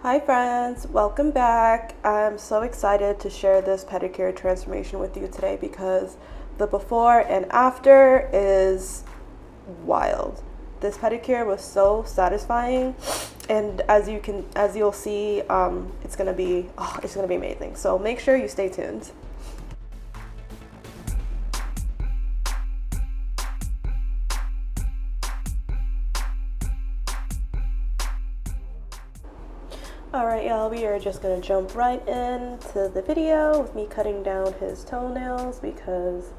Hi friends, welcome back. I'm so excited to share this pedicure transformation with you today because the before and after is wild. This pedicure was so satisfying, and as you'll see, it's gonna be amazing. So make sure you stay tuned. Alright y'all, we are just gonna jump right into the video with me cutting down his toenails because,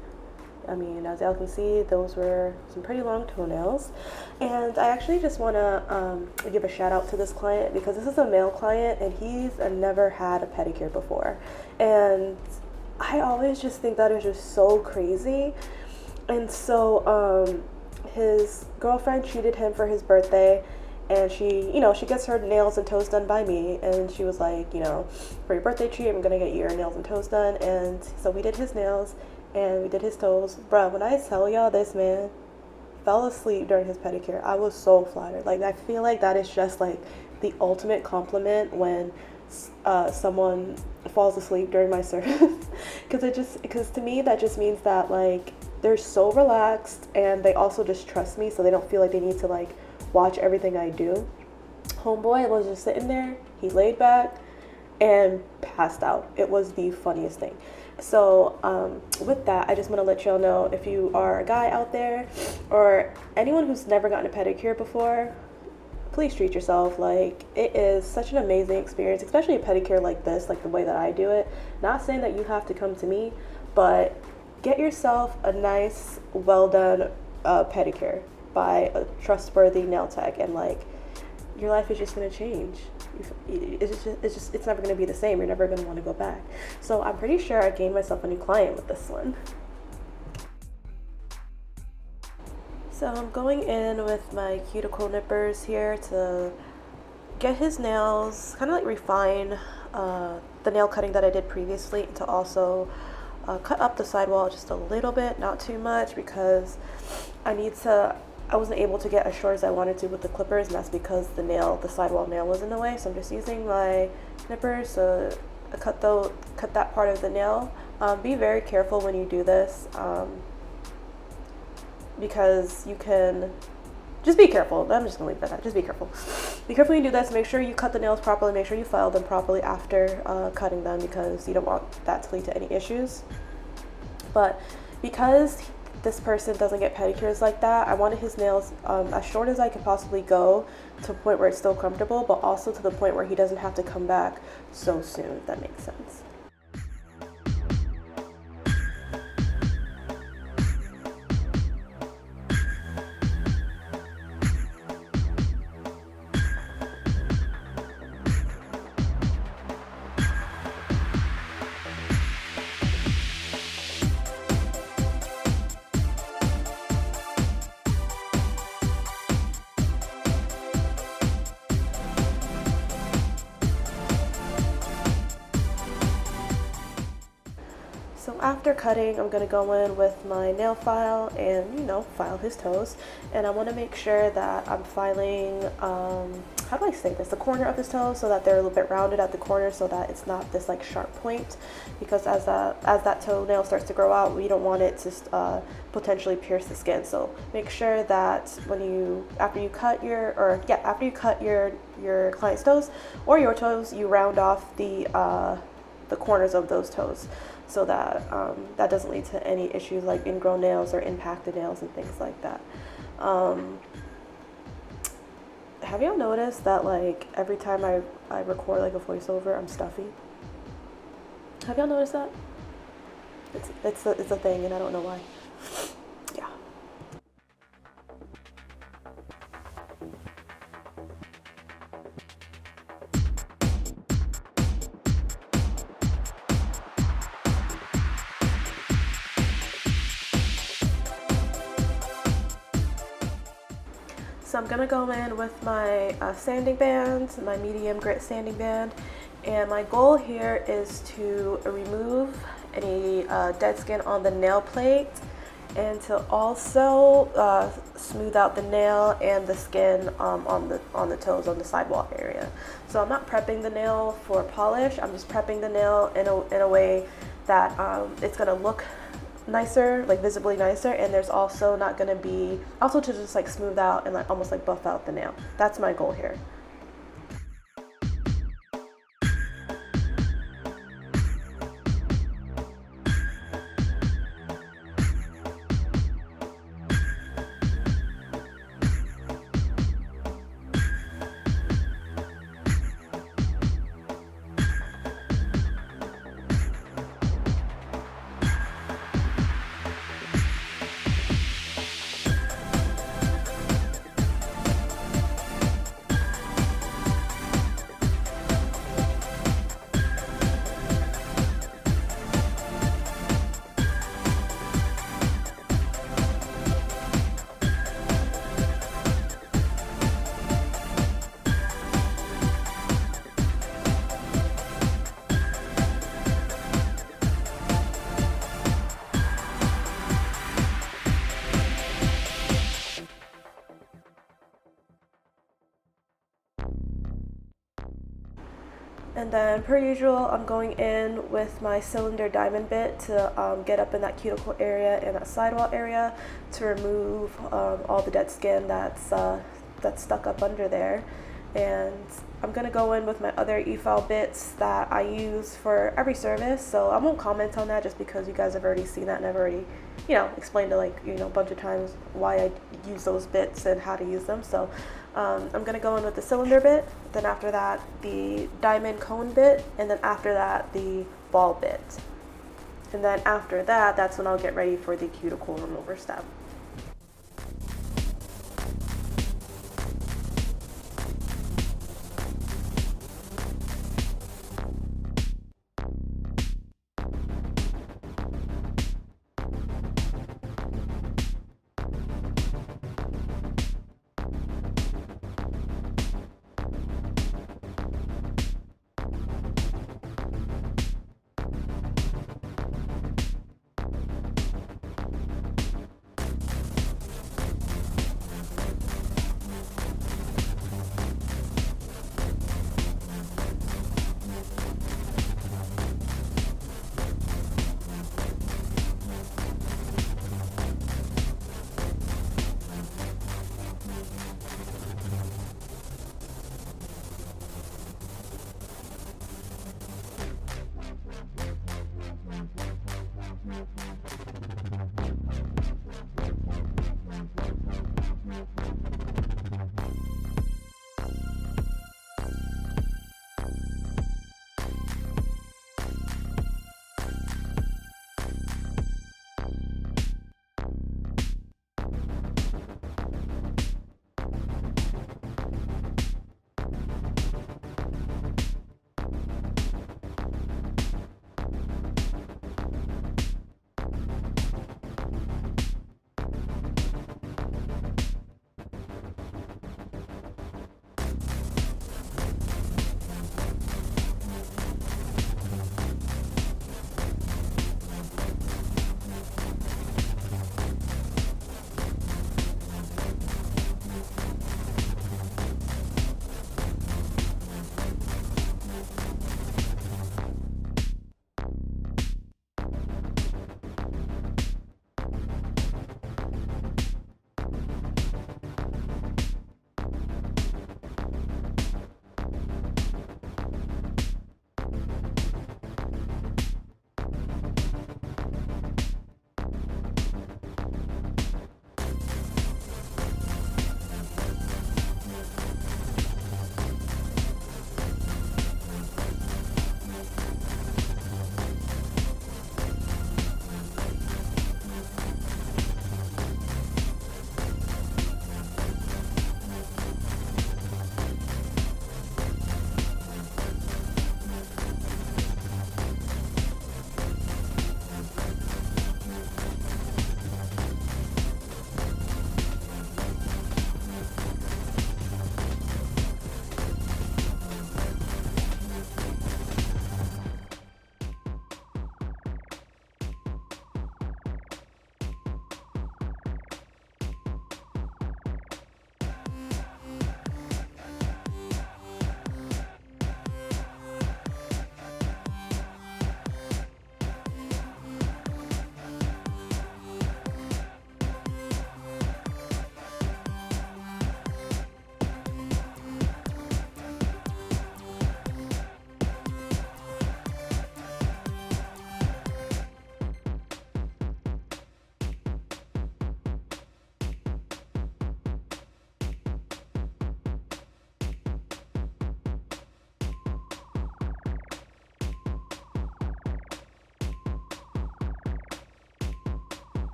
as y'all can see, those were some pretty long toenails. And I actually just wanna give a shout out to this client because this is a male client and he's never had a pedicure before. And I always just think that is just so crazy. And so his girlfriend treated him for his birthday, and she gets her nails and toes done by me, and she was like, for your birthday treat, I'm gonna get your nails and toes done. And so we did his nails and we did his toes. Bruh, when I tell y'all, this man fell asleep during his pedicure, I was so flattered. Like, I feel like that is just like the ultimate compliment when someone falls asleep during my service. because to me that just means that like they're so relaxed, and they also just trust me, so they don't feel like they need to like watch everything I do. Homeboy was just sitting there, he laid back and passed out. It was the funniest thing. So with that, I just want to let y'all know, if you are a guy out there or anyone who's never gotten a pedicure before, please treat yourself. Like, it is such an amazing experience, especially a pedicure like this, like the way that I do it. Not saying that you have to come to me, but get yourself a nice, well done pedicure by a trustworthy nail tech, and like your life is just going to change. It's never going to be the same. You're never going to want to go back. So I'm pretty sure I gained myself a new client with this one. So I'm going in with my cuticle nippers here to get his nails, kind of like refine the nail cutting that I did previously, to also cut up the sidewall just a little bit, not too much, because I wasn't able to get as short as I wanted to with the clippers, and that's because the sidewall nail was in the way. So I'm just using my nippers to cut that part of the nail. Be very careful when you do this, because you can just be careful. I'm just gonna leave that at that. Just be careful. Be careful when you do this. Make sure you cut the nails properly. Make sure you file them properly after cutting them, because you don't want that to lead to any issues. But because this person doesn't get pedicures like that, I wanted his nails as short as I could possibly go, to a point where it's still comfortable, but also to the point where he doesn't have to come back so soon, if that makes sense. So after cutting, I'm going to go in with my nail file and, file his toes. And I want to make sure that I'm filing, how do I say this, the corner of his toes, so that they're a little bit rounded at the corner, so that it's not this like sharp point. Because as that toenail starts to grow out, we don't want it to potentially pierce the skin. So make sure that after you cut your client's toes or your toes, you round off the corners of those toes, so that that doesn't lead to any issues like ingrown nails or impacted nails and things like that. Have y'all noticed that like every time I record like a voiceover, I'm stuffy? Have y'all noticed that? It's a thing, and I don't know why. Yeah. So I'm gonna go in with my sanding band, my medium grit sanding band, and my goal here is to remove any dead skin on the nail plate and to also smooth out the nail and the skin on the toes, on the sidewall area. So I'm not prepping the nail for polish. I'm just prepping the nail in a way that it's gonna look nicer, like visibly nicer, and there's also not gonna be, also to just like smooth out and like almost like buff out the nail. That's my goal here. And then per usual, I'm going in with my cylinder diamond bit to get up in that cuticle area and that sidewall area to remove all the dead skin that's stuck up under there. And I'm gonna go in with my other e-file bits that I use for every service, so I won't comment on that just because you guys have already seen that and I've already, explained it like, a bunch of times why I use those bits and how to use them. So I'm gonna go in with the cylinder bit, then after that the diamond cone bit, and then after that the ball bit. And then after that, that's when I'll get ready for the cuticle remover step.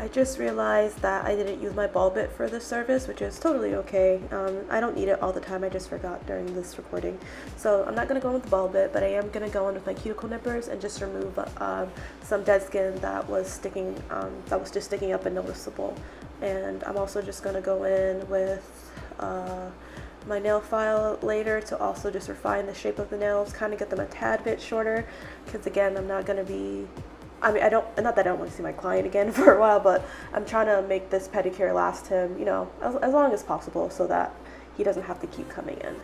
I just realized that I didn't use my ball bit for this service, which is totally okay. I don't need it all the time, I just forgot during this recording. So I'm not going to go in with the ball bit, but I am going to go in with my cuticle nippers and just remove some dead skin that was just sticking up and noticeable. And I'm also just going to go in with my nail file later to also just refine the shape of the nails, kind of get them a tad bit shorter, because again, I'm not going to be, not that I don't want to see my client again for a while, but I'm trying to make this pedicure last him, you know, as long as possible so that he doesn't have to keep coming in.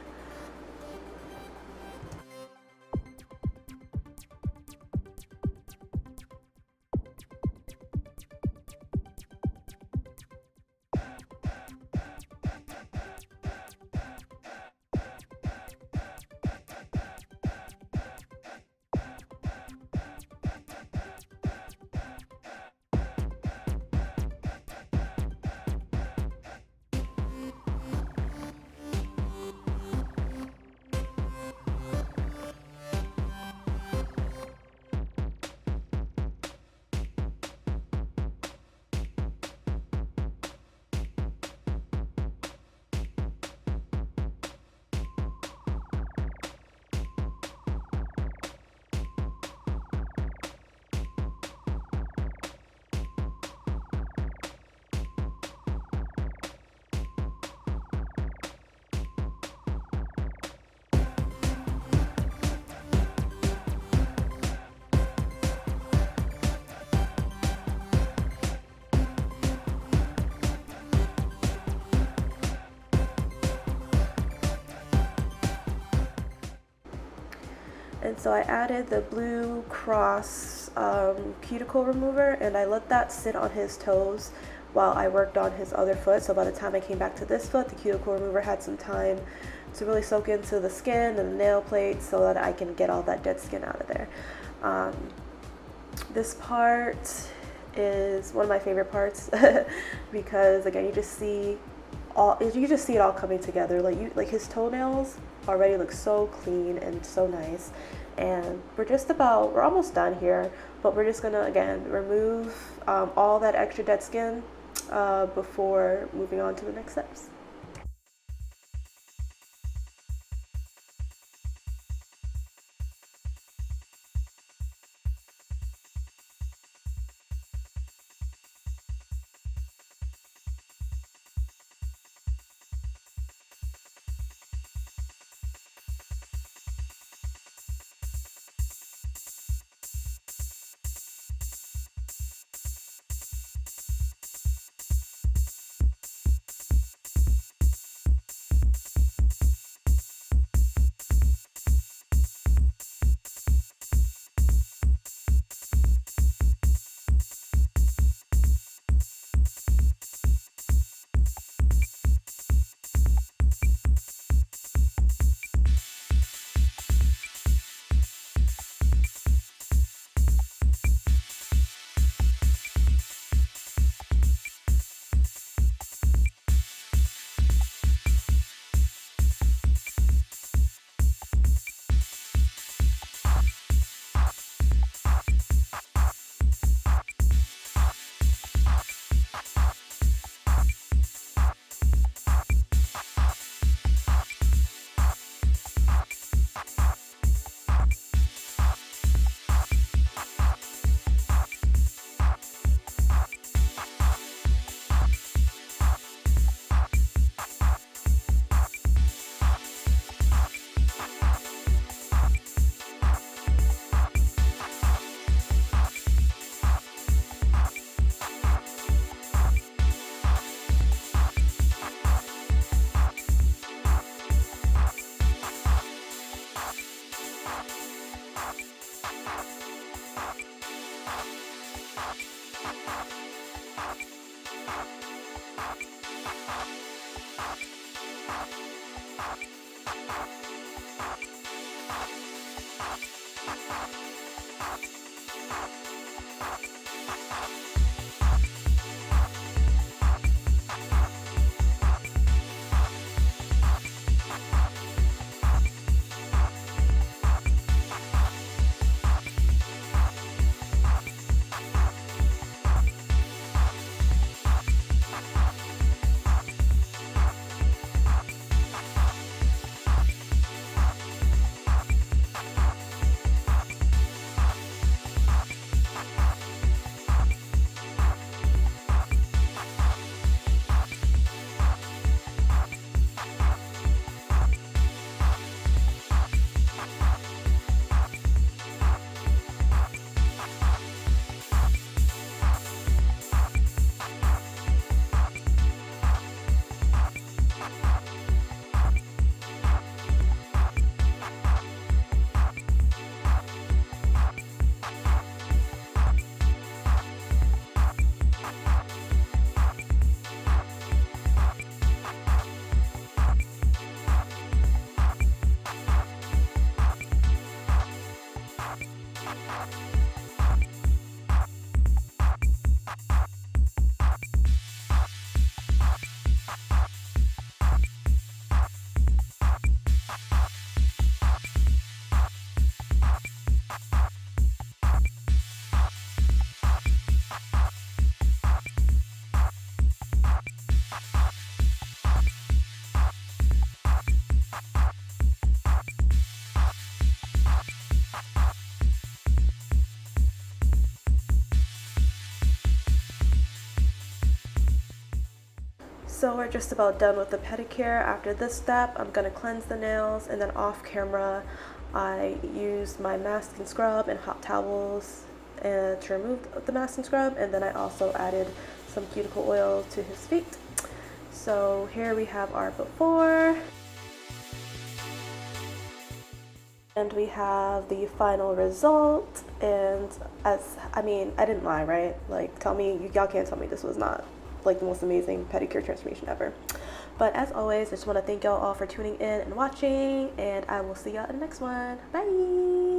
And so I added the blue cross cuticle remover, and I let that sit on his toes while I worked on his other foot. So by the time I came back to this foot, the cuticle remover had some time to really soak into the skin and the nail plate so that I can get all that dead skin out of there. This part is one of my favorite parts because again, you just see it all coming together. Like his toenails already look so clean and so nice, and we're almost done here, but we're just gonna again remove all that extra dead skin before moving on to the next steps. So we're just about done with the pedicure. After this step, I'm gonna cleanse the nails, and then off camera, I used my mask and scrub and hot towels to remove the mask and scrub, and then I also added some cuticle oil to his feet. So here we have our before, and we have the final result. And I didn't lie, right? Like, y'all can't tell me this was not like the most amazing pedicure transformation ever. But as always, I just want to thank y'all all for tuning in and watching, and I will see y'all in the next one. Bye.